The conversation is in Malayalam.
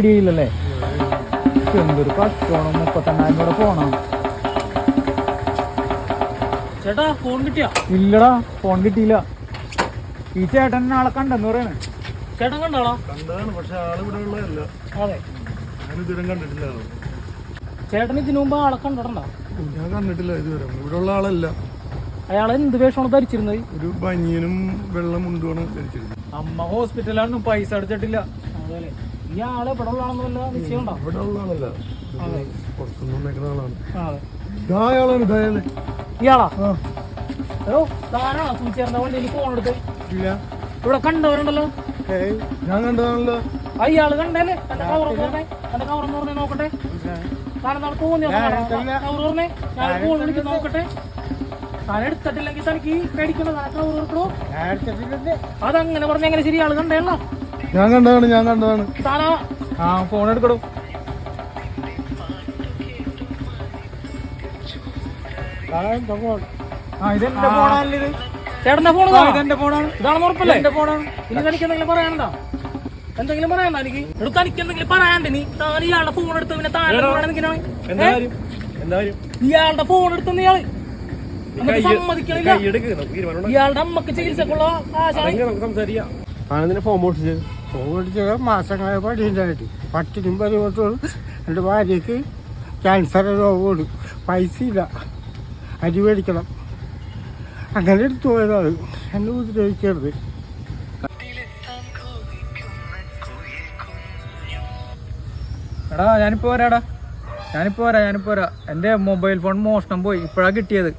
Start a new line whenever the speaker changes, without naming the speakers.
ഇടിയില്ലല്ലേ? എന്തൊരു കഷ്ടമാണ്. 38,000 കൂടെ പോണം.
ചേട്ടാ ഫോൺ കിട്ടിയാ?
ഇല്ലടാ, ഫോൺ കിട്ടിയില്ല. ഈ ചേട്ടൻ ആളെ കണ്ടെന്ന് പറയണേ.
ചേട്ടൻ കണ്ടാളോ?
കണ്ടതാണ്, പക്ഷെ ആള് ഇവിടെ ഉള്ളതല്ല.
അതെ,
ഞാൻ ഇതുവരെ കണ്ടിട്ടില്ല.
ചേട്ടൻ ഇതിനു മുമ്പ് ആളെ കണ്ടിട്ടുണ്ടോ?
ഞാൻ കണ്ടിട്ടില്ല ഇതുവരെ. ഇവിടെ ഉള്ള ആളല്ല.
അയാൾ എന്ത് വേഷമാണ് ധരിച്ചിരുന്നത്?
ഒരു ബനിയനും വെള്ള മുണ്ടുമാണ് ധരിച്ചിരുന്നത്.
അമ്മ ഹോസ്പിറ്റലാണ്, പൈസ അടിച്ചിട്ടില്ല.
അതല്ലേ, ഈ ആള് ഇവിടെ ഉള്ള ആളെന്ന് വല്ല നിശ്ചയം ഉണ്ടോ?
ഇവിടെ ഉള്ള ആളല്ല, പുറത്തുനിന്ന് വന്നേക്കുന്ന ആളാണ്.
അതെ,
ഇയാളാണ് ഇതായാലേ.
ഇയാളാ? ഹലോ, താനാണോ സുചേറിന്റെ വണ്ടിയിൽ ഫോൺ എടുത്ത്?
ഇല്ല,
ഇവിടെ കണ്ടവരുണ്ടല്ലോ.
ഞാൻ കണ്ടതാണല്ലോ.
അയാള് കണ്ടല്ലേ? എന്റെ കവറെന്ന് പറഞ്ഞേ നോക്കട്ടെ. താനെന്താണ് തോന്നിയ കവർ പറഞ്ഞേ? ഞാൻ ഫോൺ വിളിച്ച് നോക്കട്ടെ. താൻ എടുത്തിട്ടില്ലെങ്കിൽ തനിക്ക് പേടിക്കണോ? കവർ എടുക്കണോ? അതങ്ങനെ പറഞ്ഞ എങ്ങനെ ശരി? ആള് കണ്ടേണോ?
ഞാൻ കണ്ടതാണ്.
താനാ?
ആ, ഫോൺ എടുക്കടോ. ഇതെന്റെ ഫോണാണല്ലോ ഇത്.
ചേട്ടന്റെ ഫോൺ
ഇതെന്റെ ഫോണാണ്.
ഇതാണെന്ന് ഉറപ്പല്ലേ?
എന്റെ ഫോണാണ്.
ഇനി തനിക്ക് എന്തെങ്കിലും പറയാനുണ്ടോ? എന്തെങ്കിലും പറയാനുണ്ടോ എനിക്ക്? എടുത്ത് തനിക്ക് എന്തെങ്കിലും പറയാണ്ട് നീ താൻ ഇയാളുടെ ഫോൺ എടുത്ത് പിന്നെ താഴെ ഇയാളുടെ ഫോൺ എടുത്തെന്ന് ഇയാള് നമുക്ക് സമ്മതിക്കണില്ല. ഇയാളുടെ അമ്മക്ക് ചികിത്സക്കുള്ള
ഫോൺ മോഷിച്ചത്
മാസങ്ങളെ പടിയുണ്ടായിട്ട് 10 ദിവസവും എൻ്റെ ഭാര്യയ്ക്ക് ക്യാൻസർ രോഗമാണ്. പൈസ ഇല്ല, അരി മേടിക്കണം. അങ്ങനെ എടുത്തു പോയതാണ്. എന്നെ ഉപദ്രവിക്കരുത്.
എടാ ഞാനിപ്പോ വരാടാ, ഞാനിപ്പോ വരാ. എന്റെ മൊബൈൽ ഫോൺ മോഷണം പോയി, ഇപ്പഴാ കിട്ടിയത്.